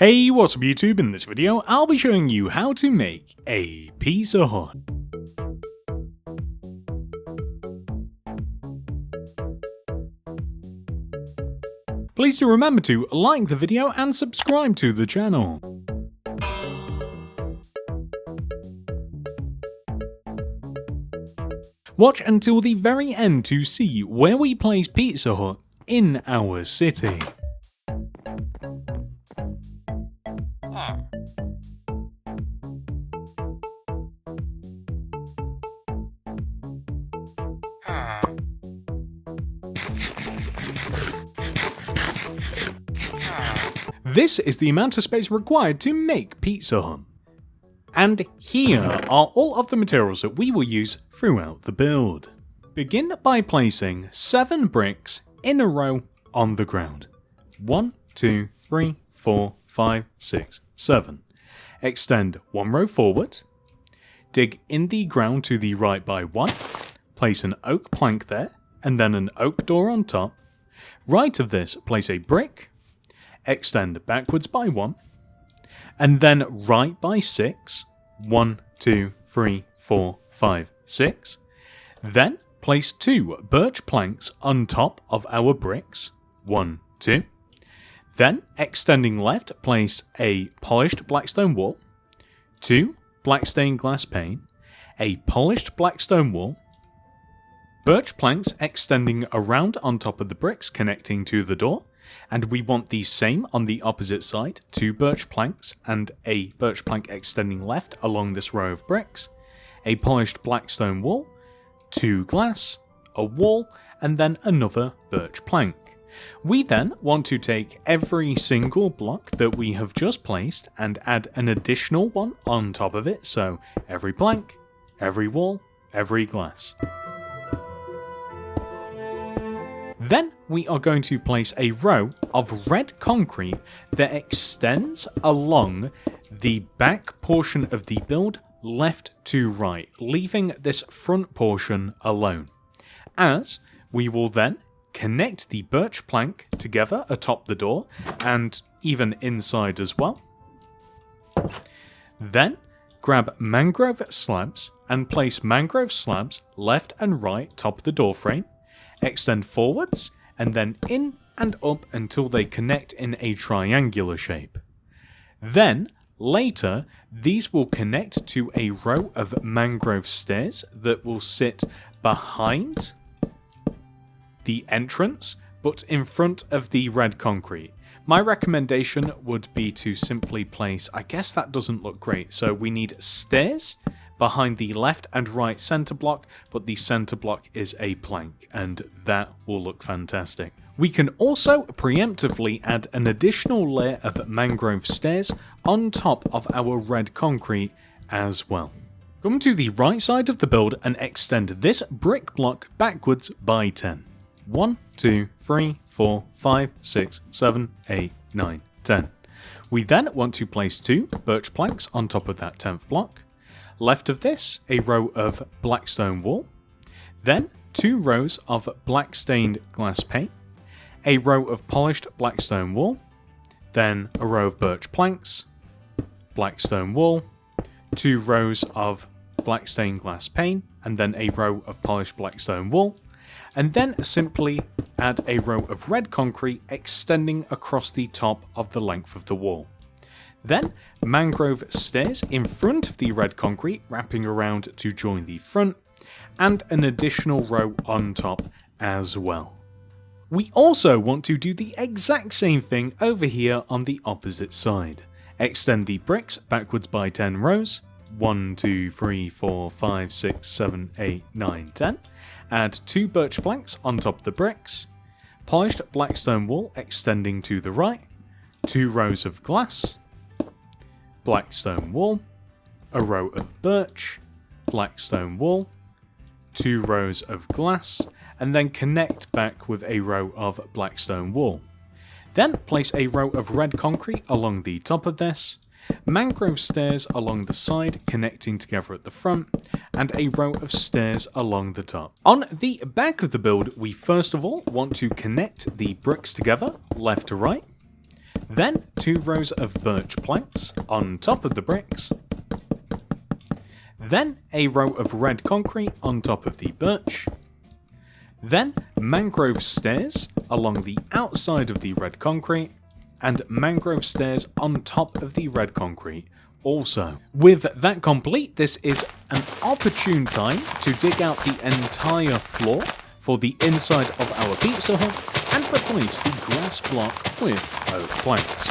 Hey, what's up YouTube? In this video, I'll be showing you how to make a pizza hut. Please do remember to like the video and subscribe to the channel. Watch until the very end to see where we place Pizza Hut in our city. This is the amount of space required to make Pizza Hut. And here are all of the materials that we will use throughout the build. Begin by placing 7 bricks in a row on the ground. 1, 2, 3, 4, 5, 6, 7. Extend 1 row forward. Dig in the ground to the right by 1. Place an oak plank there, and then an oak door on top. Right of this, place a brick. Extend backwards by 1. And then right by 6. 1, 2, 3, 4, 5, 6. Then place 2 birch planks on top of our bricks. 1, 2. Then, extending left, place a polished blackstone wall. 2 black stained glass pane. A polished blackstone wall. Birch planks extending around on top of the bricks connecting to the door. And we want the same on the opposite side, 2 birch planks and a birch plank extending left along this row of bricks, a polished blackstone wall, 2 glass, a wall, and then another birch plank. We then want to take every single block that we have just placed and add an additional one on top of it, so every plank, every wall, every glass. Then we are going to place a row of red concrete that extends along the back portion of the build left to right, leaving this front portion alone. As we will then connect the birch plank together atop the door and even inside as well. Then grab mangrove slabs and place mangrove slabs left and right top of the door frame. Extend forwards, and then in and up until they connect in a triangular shape. Then, later, these will connect to a row of mangrove stairs that will sit behind the entrance, but in front of the red concrete. My recommendation would be to simply place, I guess that doesn't look great, so we need stairs behind the left and right center block, but the center block is a plank, and that will look fantastic. We can also preemptively add an additional layer of mangrove stairs on top of our red concrete as well. Come to the right side of the build and extend this brick block backwards by 10. 1, 2, 3, 4, 5, 6, 7, 8, 9, 10. We then want to place 2 birch planks on top of that 10th block. Left of this, a row of blackstone wall, then 2 rows of black stained glass pane, a row of polished blackstone wall, then a row of birch planks, blackstone wall, 2 rows of black stained glass pane, and then a row of polished blackstone wall, and then simply add a row of red concrete extending across the top of the length of the wall. Then, mangrove stairs in front of the red concrete wrapping around to join the front, and an additional row on top as well. We also want to do the exact same thing over here on the opposite side. Extend the bricks backwards by 10 rows, 1, 2, 3, 4, 5, 6, 7, 8, 9, 10. Add 2 birch planks on top of the bricks, polished blackstone wall extending to the right, 2 rows of glass, blackstone wall, a row of birch, blackstone wall, 2 rows of glass, and then connect back with a row of blackstone wall. Then place a row of red concrete along the top of this, mangrove stairs along the side connecting together at the front, and a row of stairs along the top. On the back of the build, we first of all want to connect the bricks together, left to right. Then 2 rows of birch planks on top of the bricks. Then a row of red concrete on top of the birch. Then mangrove stairs along the outside of the red concrete, and mangrove stairs on top of the red concrete also. With that complete, this is an opportune time to dig out the entire floor for the inside of our pizza hut and replace the grass block with oak planks.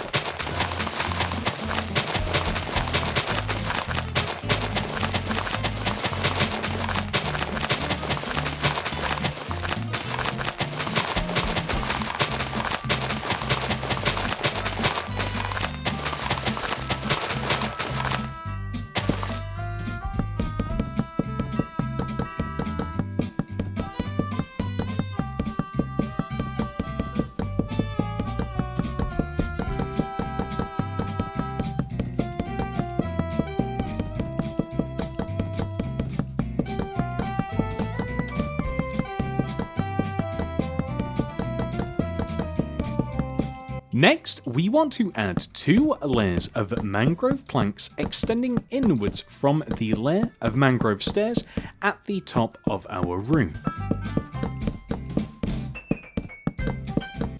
Next, we want to add 2 layers of mangrove planks extending inwards from the layer of mangrove stairs at the top of our room.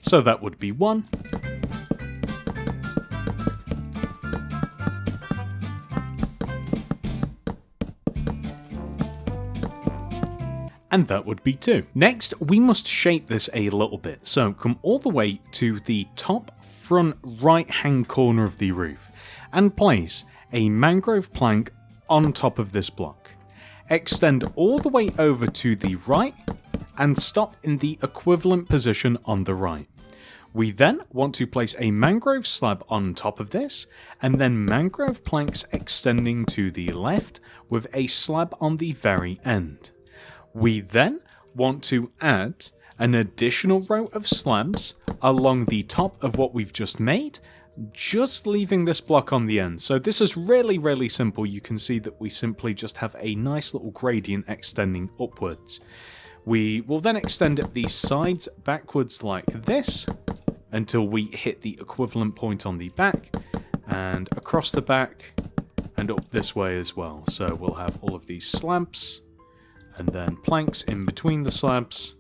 So that would be 1. And that would be 2. Next, we must shape this a little bit. So come all the way to the top front right hand corner of the roof and place a mangrove plank on top of this block. Extend all the way over to the right and stop in the equivalent position on the right. We then want to place a mangrove slab on top of this, and then mangrove planks extending to the left with a slab on the very end. We then want to add an additional row of slabs along the top of what we've just made, just leaving this block on the end. So this is really simple. You can see that we simply just have a nice little gradient extending upwards. We will then extend the sides backwards like this until we hit the equivalent point on the back, and across the back and up this way as well. So we'll have all of these slabs, and then planks in between the slabs,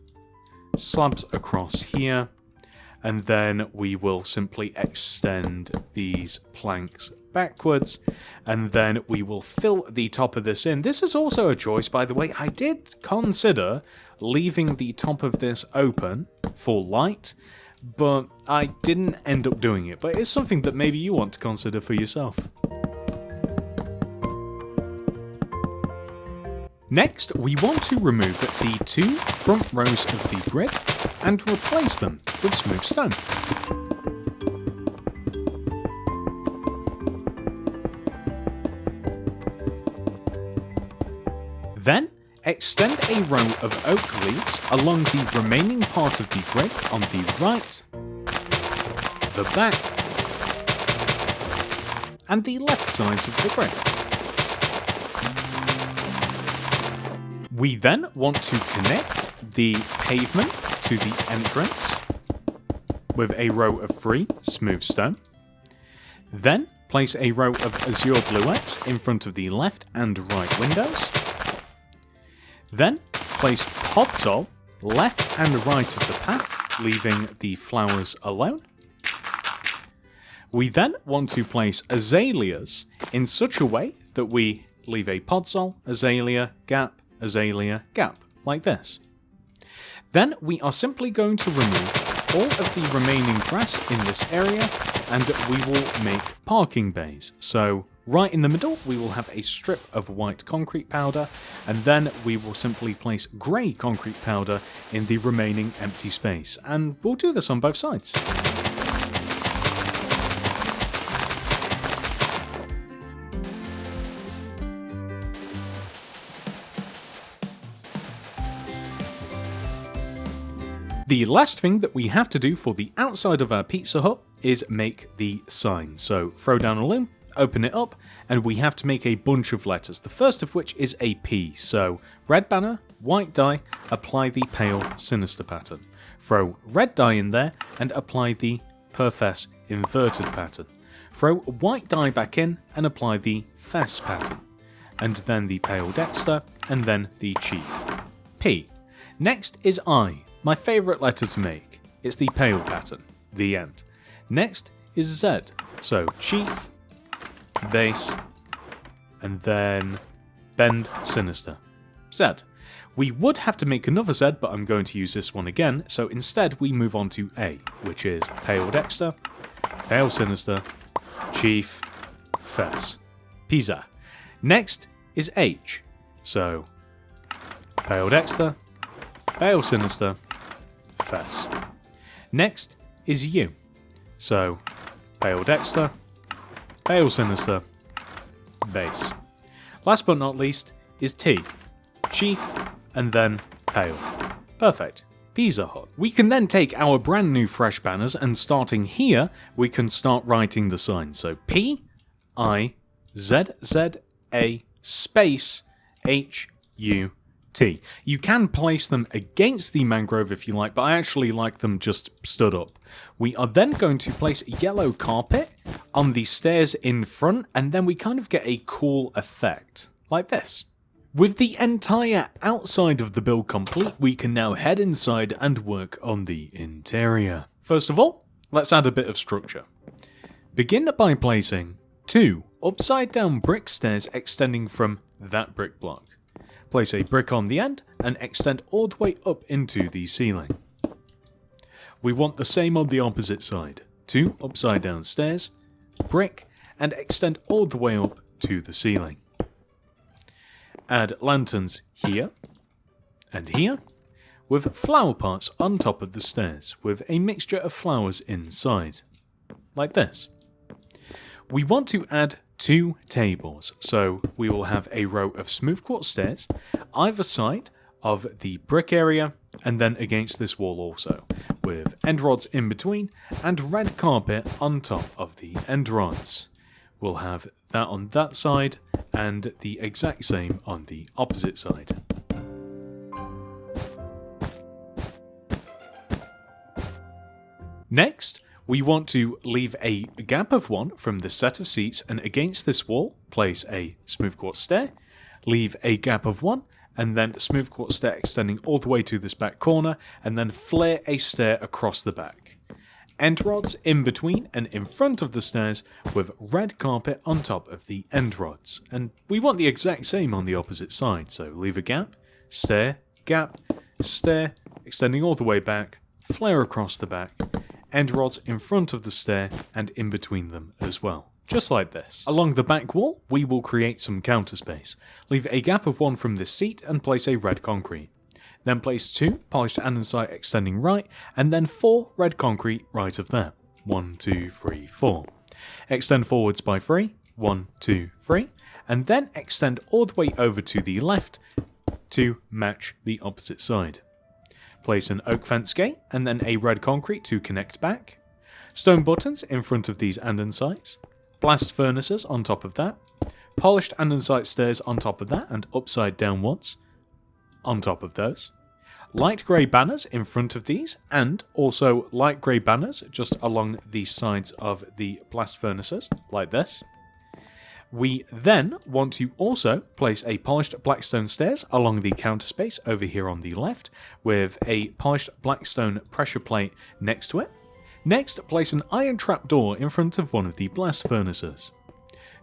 slabs across here, and then we will simply extend these planks backwards, and then we will fill the top of this in. This is also a choice, by the way. I did consider leaving the top of this open for light, but I didn't end up doing it. But it's something that maybe you want to consider for yourself. Next, we want to remove the 2 front rows of the grid and replace them with smooth stone. Then, extend a row of oak leaves along the remaining part of the grid on the right, the back, and the left sides of the grid. We then want to connect the pavement to the entrance with a row of 3 smooth stone. Then place a row of azure bluettes in front of the left and right windows. Then place podzol left and right of the path, leaving the flowers alone. We then want to place azaleas in such a way that we leave a podzol, azalea, gap, azalea, gap, like this. Then we are simply going to remove all of the remaining grass in this area, and we will make parking bays. So right in the middle we will have a strip of white concrete powder, and then we will simply place grey concrete powder in the remaining empty space, and we'll do this on both sides. The last thing that we have to do for the outside of our pizza hut is make the sign. So throw down a loom, open it up, and we have to make a bunch of letters. The first of which is a P. So red banner, white dye, apply the pale sinister pattern. Throw red dye in there and apply the per fess inverted pattern. Throw white dye back in and apply the fess pattern, and then the pale dexter, and then the chief. P. Next is I, my favourite letter to make. It's the pale pattern. The end. Next is Z, so chief, base, and then bend sinister. Z. We would have to make another Z, but I'm going to use this one again, so instead we move on to A, which is pale dexter, pale sinister, chief, fess, pizza. Next is H, so pale dexter, pale sinister, fess. Next is U, so pale dexter, pale sinister, base. Last but not least is T, chief, and then pale. Perfect. Pizza Hut. We can then take our brand new fresh banners, and starting here, we can start writing the sign. So P, I, Z, Z, A, space, H, U, T. You can place them against the mangrove if you like, but I actually like them just stood up. We are then going to place yellow carpet on the stairs in front, and then we kind of get a cool effect, like this. With the entire outside of the build complete, we can now head inside and work on the interior. First of all, let's add a bit of structure. Begin by placing 2 upside down brick stairs extending from that brick block. Place a brick on the end and extend all the way up into the ceiling. We want the same on the opposite side. 2 upside down stairs, brick, and extend all the way up to the ceiling. Add lanterns here and here, with flower pots on top of the stairs, with a mixture of flowers inside, like this. We want to add 2 tables, so we will have a row of smooth quartz stairs either side of the brick area, and then against this wall also, with end rods in between and red carpet on top of the end rods. We'll have that on that side, and the exact same on the opposite side. Next, we want to leave a gap of 1 from the set of seats, and against this wall, place a smooth quartz stair, leave a gap of 1, and then smooth quartz stair extending all the way to this back corner, and then flare a stair across the back. End rods in between and in front of the stairs, with red carpet on top of the end rods. And we want the exact same on the opposite side, so leave a gap, stair, extending all the way back, flare across the back, end rods in front of the stair and in between them as well. Just like this. Along the back wall, we will create some counter space. Leave a gap of 1 from this seat and place a red concrete. Then place 2 polished andesite extending right, and then 4 red concrete right of there. 1, 2, 3, 4. Extend forwards by 3, 1, 2, 3, and then extend all the way over to the left to match the opposite side. Place an oak fence gate, and then a red concrete to connect back. Stone buttons in front of these andesites. Blast furnaces on top of that. Polished andesite stairs on top of that, and upside downwards on top of those. Light grey banners in front of these, and also light grey banners just along the sides of the blast furnaces, like this. We then want to also place a polished blackstone stairs along the counter space over here on the left, with a polished blackstone pressure plate next to it. Next, place an iron trapdoor in front of one of the blast furnaces.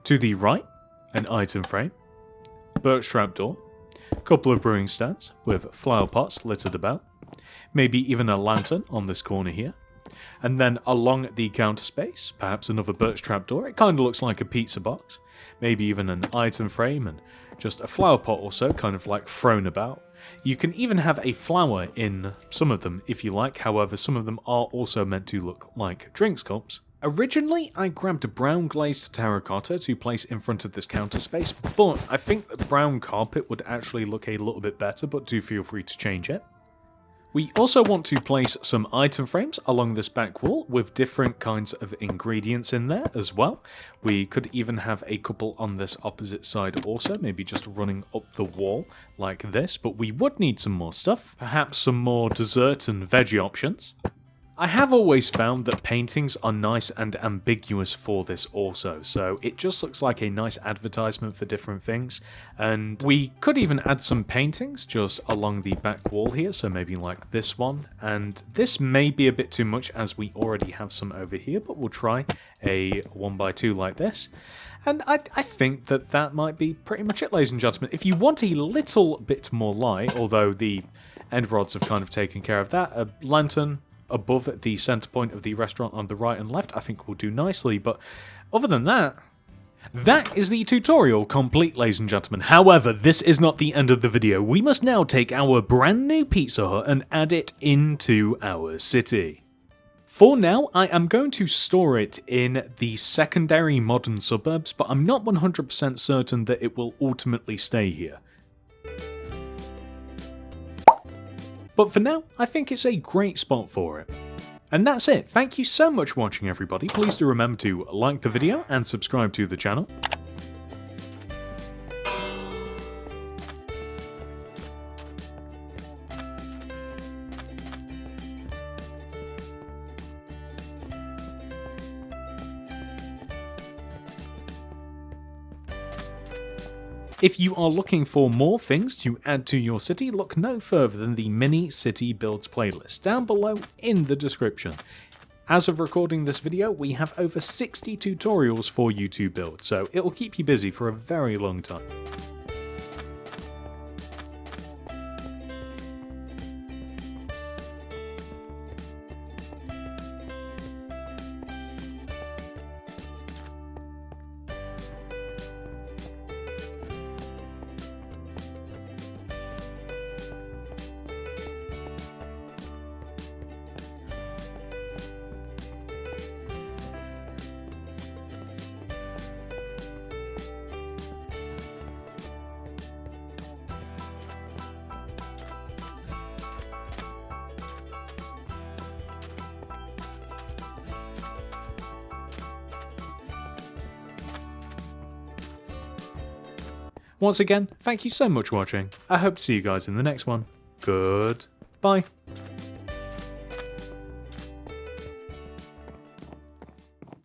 To the right, an item frame, birch trapdoor, couple of brewing stands with flower pots littered about, maybe even a lantern on this corner here, and then along the counter space, perhaps another birch trapdoor. It kind of looks like a pizza box, maybe even an item frame and just a flower pot or so, kind of like thrown about. You can even have a flower in some of them if you like, however some of them are also meant to look like drinks cups. Originally, I grabbed brown glazed terracotta to place in front of this counter space, but I think that brown carpet would actually look a little bit better, but do feel free to change it. We also want to place some item frames along this back wall with different kinds of ingredients in there as well. We could even have a couple on this opposite side also, maybe just running up the wall like this, but we would need some more stuff, perhaps some more dessert and veggie options. I have always found that paintings are nice and ambiguous for this also, so it just looks like a nice advertisement for different things. And we could even add some paintings just along the back wall here, so maybe like this one. And this may be a bit too much as we already have some over here, but we'll try a 1x2 like this. And I think that that might be pretty much it, ladies and gentlemen. If you want a little bit more light, although the end rods have kind of taken care of that, a lantern above the center point of the restaurant on the right and left I think will do nicely, but other than that, that is the tutorial complete, ladies and gentlemen. However, this is not the end of the video. We must now take our brand new Pizza Hut and add it into our city. For now, I am going to store it in the secondary modern suburbs, but I'm not 100% certain that it will ultimately stay here. But for now, I think it's a great spot for it. And that's it. Thank you so much for watching, everybody. Please do remember to like the video and subscribe to the channel. If you are looking for more things to add to your city, look no further than the Mini City Builds playlist down below in the description. As of recording this video, we have over 60 tutorials for you to build, so it will keep you busy for a very long time. Once again, thank you so much for watching. I hope to see you guys in the next one. Goodbye.